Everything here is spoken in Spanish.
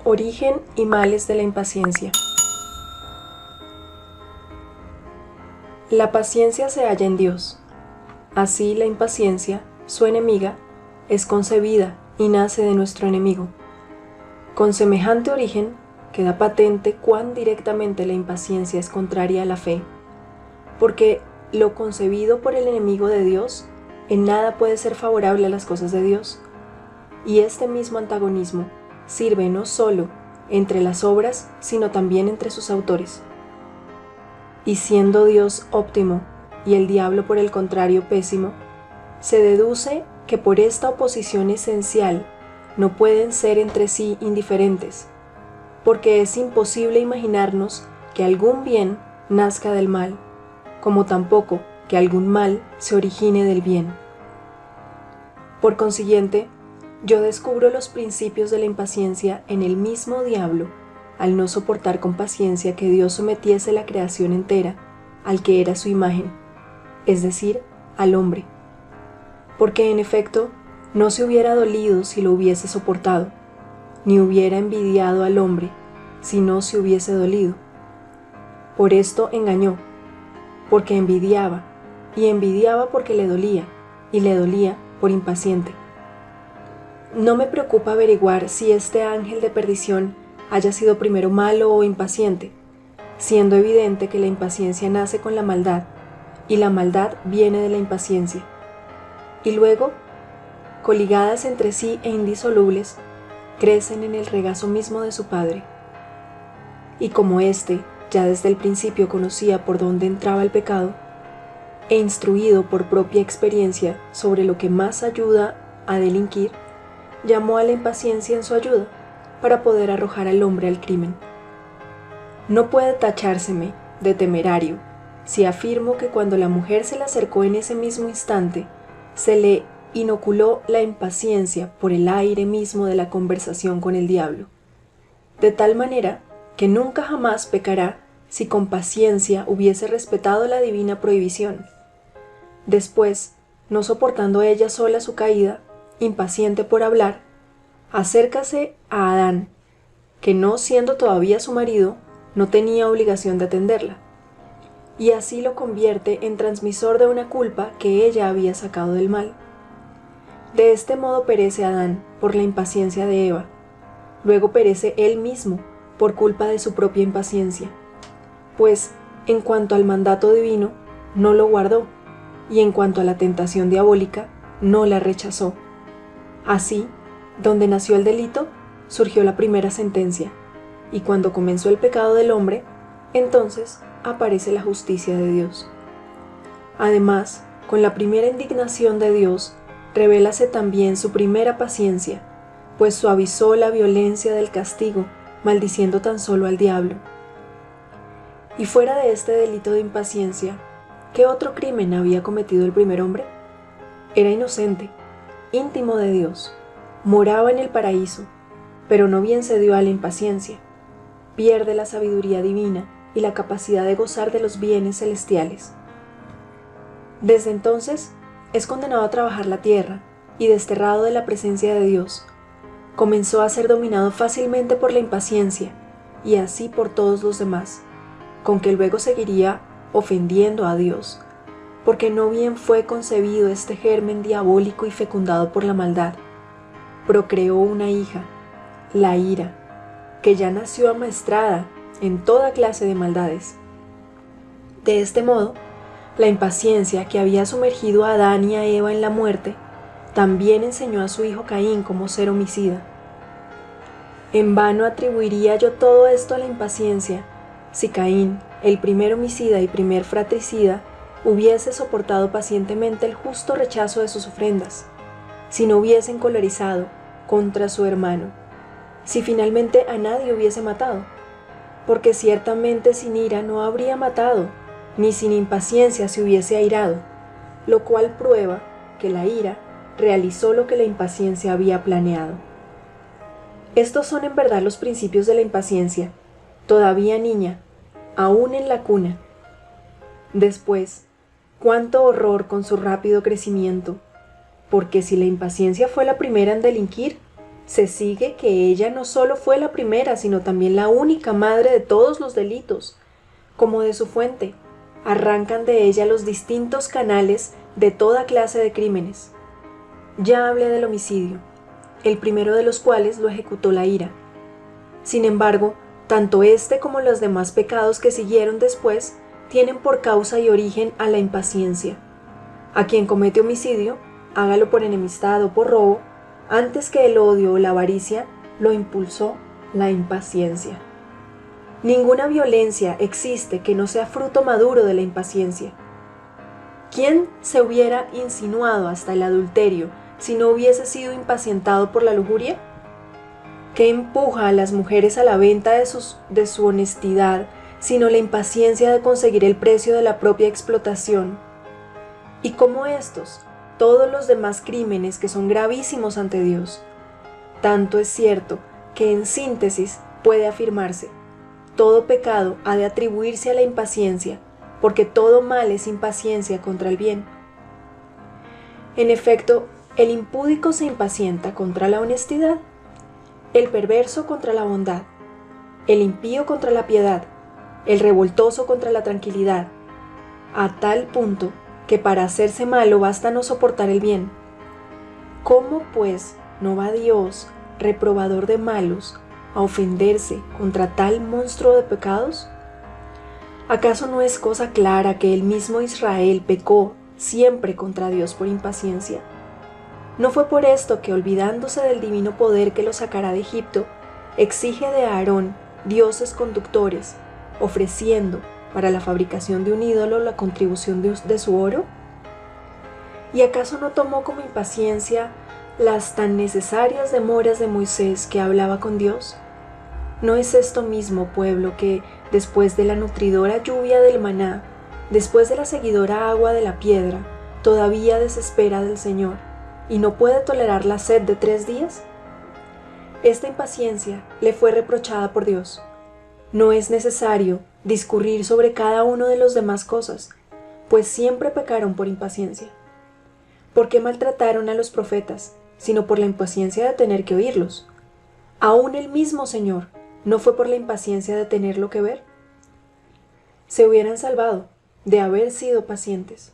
Origen y males de la impaciencia. La paciencia se halla en Dios. Así la impaciencia, su enemiga, es concebida y nace de nuestro enemigo. Con semejante origen, queda patente cuán directamente la impaciencia es contraria a la fe, porque lo concebido por el enemigo de Dios en nada puede ser favorable a las cosas de Dios, y este mismo antagonismo sirve no solo entre las obras, sino también entre sus autores. Y siendo Dios óptimo y el diablo por el contrario pésimo, se deduce que por esta oposición esencial no pueden ser entre sí indiferentes, porque es imposible imaginarnos que algún bien nazca del mal, como tampoco que algún mal se origine del bien. Por consiguiente, yo descubro los principios de la impaciencia en el mismo diablo, al no soportar con paciencia que Dios sometiese la creación entera al que era su imagen, es decir, al hombre. Porque en efecto, no se hubiera dolido si lo hubiese soportado, ni hubiera envidiado al hombre si no se hubiese dolido. Por esto engañó, porque envidiaba, y envidiaba porque le dolía, y le dolía por impaciente. No me preocupa averiguar si este ángel de perdición haya sido primero malo o impaciente, siendo evidente que la impaciencia nace con la maldad, y la maldad viene de la impaciencia. Y luego, coligadas entre sí e indisolubles, crecen en el regazo mismo de su padre. Y como éste ya desde el principio conocía por dónde entraba el pecado, e instruido por propia experiencia sobre lo que más ayuda a delinquir, llamó a la impaciencia en su ayuda para poder arrojar al hombre al crimen. No puede tachárseme de temerario si afirmo que cuando la mujer se le acercó en ese mismo instante, se le inoculó la impaciencia por el aire mismo de la conversación con el diablo, de tal manera que nunca jamás pecará si con paciencia hubiese respetado la divina prohibición. Después, no soportando ella sola su caída, impaciente por hablar, acércase a Adán, que no siendo todavía su marido, no tenía obligación de atenderla, y así lo convierte en transmisor de una culpa que ella había sacado del mal. De este modo perece Adán por la impaciencia de Eva, luego perece él mismo por culpa de su propia impaciencia, pues en cuanto al mandato divino, no lo guardó, y en cuanto a la tentación diabólica, no la rechazó. Así, donde nació el delito, surgió la primera sentencia, y cuando comenzó el pecado del hombre, entonces aparece la justicia de Dios. Además, con la primera indignación de Dios, revélase también su primera paciencia, pues suavizó la violencia del castigo, maldiciendo tan solo al diablo. Y fuera de este delito de impaciencia, ¿qué otro crimen había cometido el primer hombre? Era inocente, íntimo de Dios, moraba en el paraíso, pero no bien cedió a la impaciencia. Pierde la sabiduría divina y la capacidad de gozar de los bienes celestiales. Desde entonces, es condenado a trabajar la tierra y desterrado de la presencia de Dios. Comenzó a ser dominado fácilmente por la impaciencia y así por todos los demás, con que luego seguiría ofendiendo a Dios, porque no bien fue concebido este germen diabólico y fecundado por la maldad, procreó una hija, la ira, que ya nació amaestrada en toda clase de maldades. De este modo, la impaciencia que había sumergido a Adán y a Eva en la muerte, también enseñó a su hijo Caín cómo ser homicida. En vano atribuiría yo todo esto a la impaciencia, si Caín, el primer homicida y primer fratricida, hubiese soportado pacientemente el justo rechazo de sus ofrendas, si no hubiese encolerizado contra su hermano, si finalmente a nadie hubiese matado, porque ciertamente sin ira no habría matado, ni sin impaciencia se hubiese airado, lo cual prueba que la ira realizó lo que la impaciencia había planeado. Estos son en verdad los principios de la impaciencia, todavía niña, aún en la cuna. Después, cuánto horror con su rápido crecimiento, porque si la impaciencia fue la primera en delinquir, se sigue que ella no solo fue la primera, sino también la única madre de todos los delitos. Como de su fuente, arrancan de ella los distintos canales de toda clase de crímenes. Ya hablé del homicidio, el primero de los cuales lo ejecutó la ira. Sin embargo, tanto este como los demás pecados que siguieron después tienen por causa y origen a la impaciencia. A quien comete homicidio, hágalo por enemistad o por robo, antes que el odio o la avaricia, lo impulsó la impaciencia. Ninguna violencia existe que no sea fruto maduro de la impaciencia. ¿Quién se hubiera insinuado hasta el adulterio si no hubiese sido impacientado por la lujuria? ¿Qué empuja a las mujeres a la venta de su honestidad, sino la impaciencia de conseguir el precio de la propia explotación? Y como estos, todos los demás crímenes que son gravísimos ante Dios. Tanto es cierto que en síntesis puede afirmarse: todo pecado ha de atribuirse a la impaciencia, porque todo mal es impaciencia contra el bien. En efecto, el impúdico se impacienta contra la honestidad, el perverso contra la bondad, el impío contra la piedad, el revoltoso contra la tranquilidad, a tal punto que para hacerse malo basta no soportar el bien. ¿Cómo, pues, no va Dios, reprobador de malos, a ofenderse contra tal monstruo de pecados? ¿Acaso no es cosa clara que el mismo Israel pecó siempre contra Dios por impaciencia? ¿No fue por esto que, olvidándose del divino poder que lo sacará de Egipto, exige de Aarón dioses conductores, ofreciendo para la fabricación de un ídolo la contribución de su oro? ¿Y acaso no tomó como impaciencia las tan necesarias demoras de Moisés que hablaba con Dios? ¿No es esto mismo pueblo que, después de la nutridora lluvia del maná, después de la seguidora agua de la piedra, todavía desespera del Señor y no puede tolerar la sed de 3 días? Esta impaciencia le fue reprochada por Dios. No es necesario discurrir sobre cada uno de los demás cosas, pues siempre pecaron por impaciencia. ¿Por qué maltrataron a los profetas, sino por la impaciencia de tener que oírlos? Aún el mismo Señor, ¿no fue por la impaciencia de tenerlo que ver? Se hubieran salvado de haber sido pacientes.